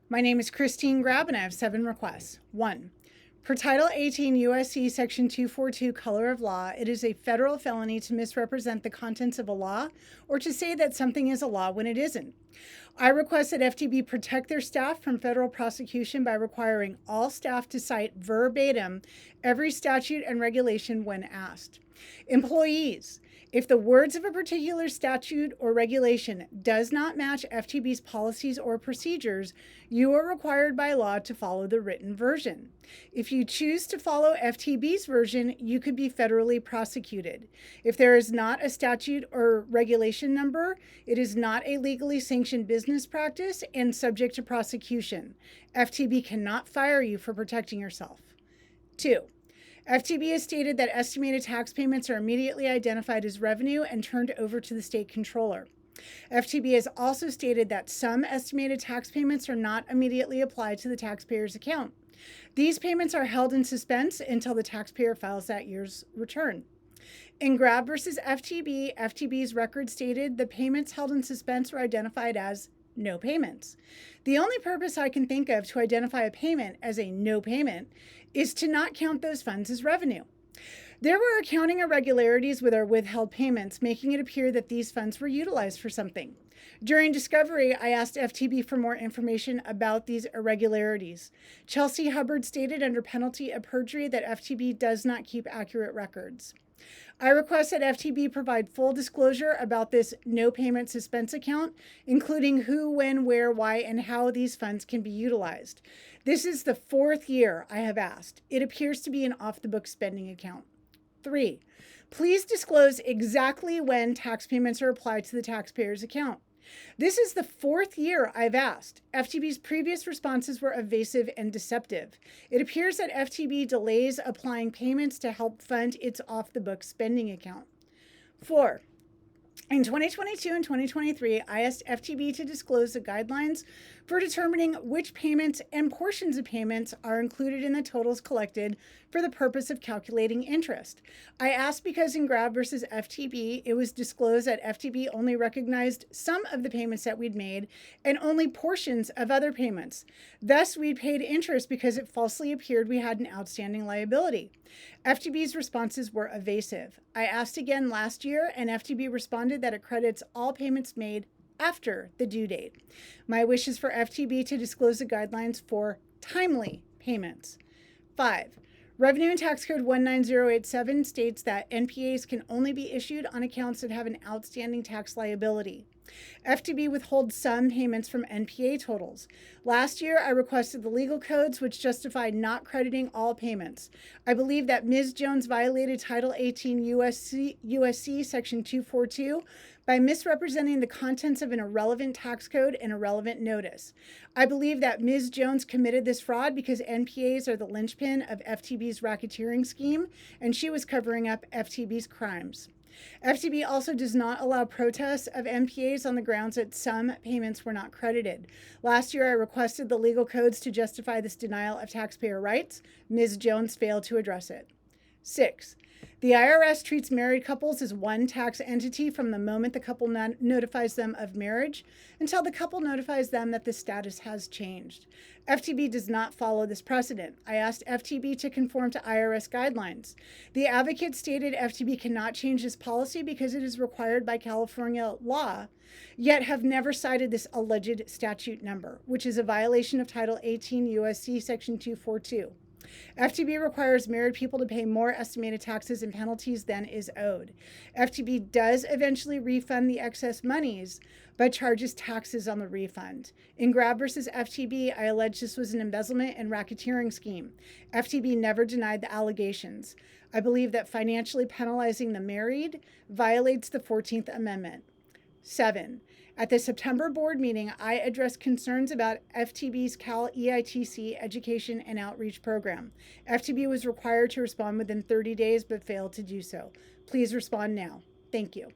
My name is Christine Grab, and I have 7 requests. 1. Per Title 18 U.S.C. Section 242, Color of Law, it is a federal felony to misrepresent the contents of a law or to say that something is a law when it isn't. I request that FTB protect their staff from federal prosecution by requiring all staff to cite verbatim every statute and regulation when asked. Employees, if the words of a particular statute or regulation does not match FTB's policies or procedures, you are required by law to follow the written version. If you choose to follow FTB's version, you could be federally prosecuted. If there is not a statute or regulation number, it is not a legally sanctioned business practice and subject to prosecution. FTB cannot fire you for protecting yourself. 2. FTB has stated that estimated tax payments are immediately identified as revenue and turned over to the state controller. FTB has also stated that some estimated tax payments are not immediately applied to the taxpayer's account. These payments are held in suspense until the taxpayer files that year's return. In Grab versus FTB, FTB's record stated the payments held in suspense were identified as no payments. The only purpose I can think of to identify a payment as a no payment is to not count those funds as revenue. There were accounting irregularities with our withheld payments, making it appear that these funds were utilized for something. During discovery, I asked FTB for more information about these irregularities. Chelsea Hubbard stated under penalty of perjury that FTB does not keep accurate records. I request that FTB provide full disclosure about this no payment suspense account, including who, when, where, why, and how these funds can be utilized. This is the 4th year I have asked. It appears to be an off-the-book spending account. 3. Please disclose exactly when tax payments are applied to the taxpayer's account. This is the 4th year I've asked. FTB's previous responses were evasive and deceptive. It appears that FTB delays applying payments to help fund its off-the-book spending account. 4. In 2022 and 2023, I asked FTB to disclose the guidelines for determining which payments and portions of payments are included in the totals collected for the purpose of calculating interest. I asked because in Grab versus FTB, it was disclosed that FTB only recognized some of the payments that we'd made and only portions of other payments. Thus, we'd paid interest because it falsely appeared we had an outstanding liability. FTB's responses were evasive. I asked again last year, and FTB responded that it credits all payments made after the due date. My wish is for FTB to disclose the guidelines for timely payments. 5. Revenue and Tax Code 19087 states that NPAs can only be issued on accounts that have an outstanding tax liability. FTB withholds some payments from NPA totals. Last year, I requested the legal codes which justified not crediting all payments. I believe that Ms. Jones violated Title 18 USC Section 242 by misrepresenting the contents of an irrelevant tax code and irrelevant notice. I believe that Ms. Jones committed this fraud because NPAs are the linchpin of FTB's racketeering scheme, and she was covering up FTB's crimes. FTB also does not allow protests of NPAs on the grounds that some payments were not credited. Last year, I requested the legal codes to justify this denial of taxpayer rights. Ms. Jones failed to address it. 6. The IRS treats married couples as one tax entity from the moment the couple notifies them of marriage until the couple notifies them that the status has changed. FTB does not follow this precedent. I asked FTB to conform to IRS guidelines. The advocate stated FTB cannot change this policy because it is required by California law, yet have never cited this alleged statute number, which is a violation of Title 18 USC Section 242. FTB requires married people to pay more estimated taxes and penalties than is owed. FTB does eventually refund the excess monies, but charges taxes on the refund. In Grab versus FTB, I allege this was an embezzlement and racketeering scheme. FTB never denied the allegations. I believe that financially penalizing the married violates the 14th Amendment. 7. At the September board meeting, I addressed concerns about FTB's Cal EITC education and outreach program. FTB was required to respond within 30 days but failed to do so. Please respond now. Thank you.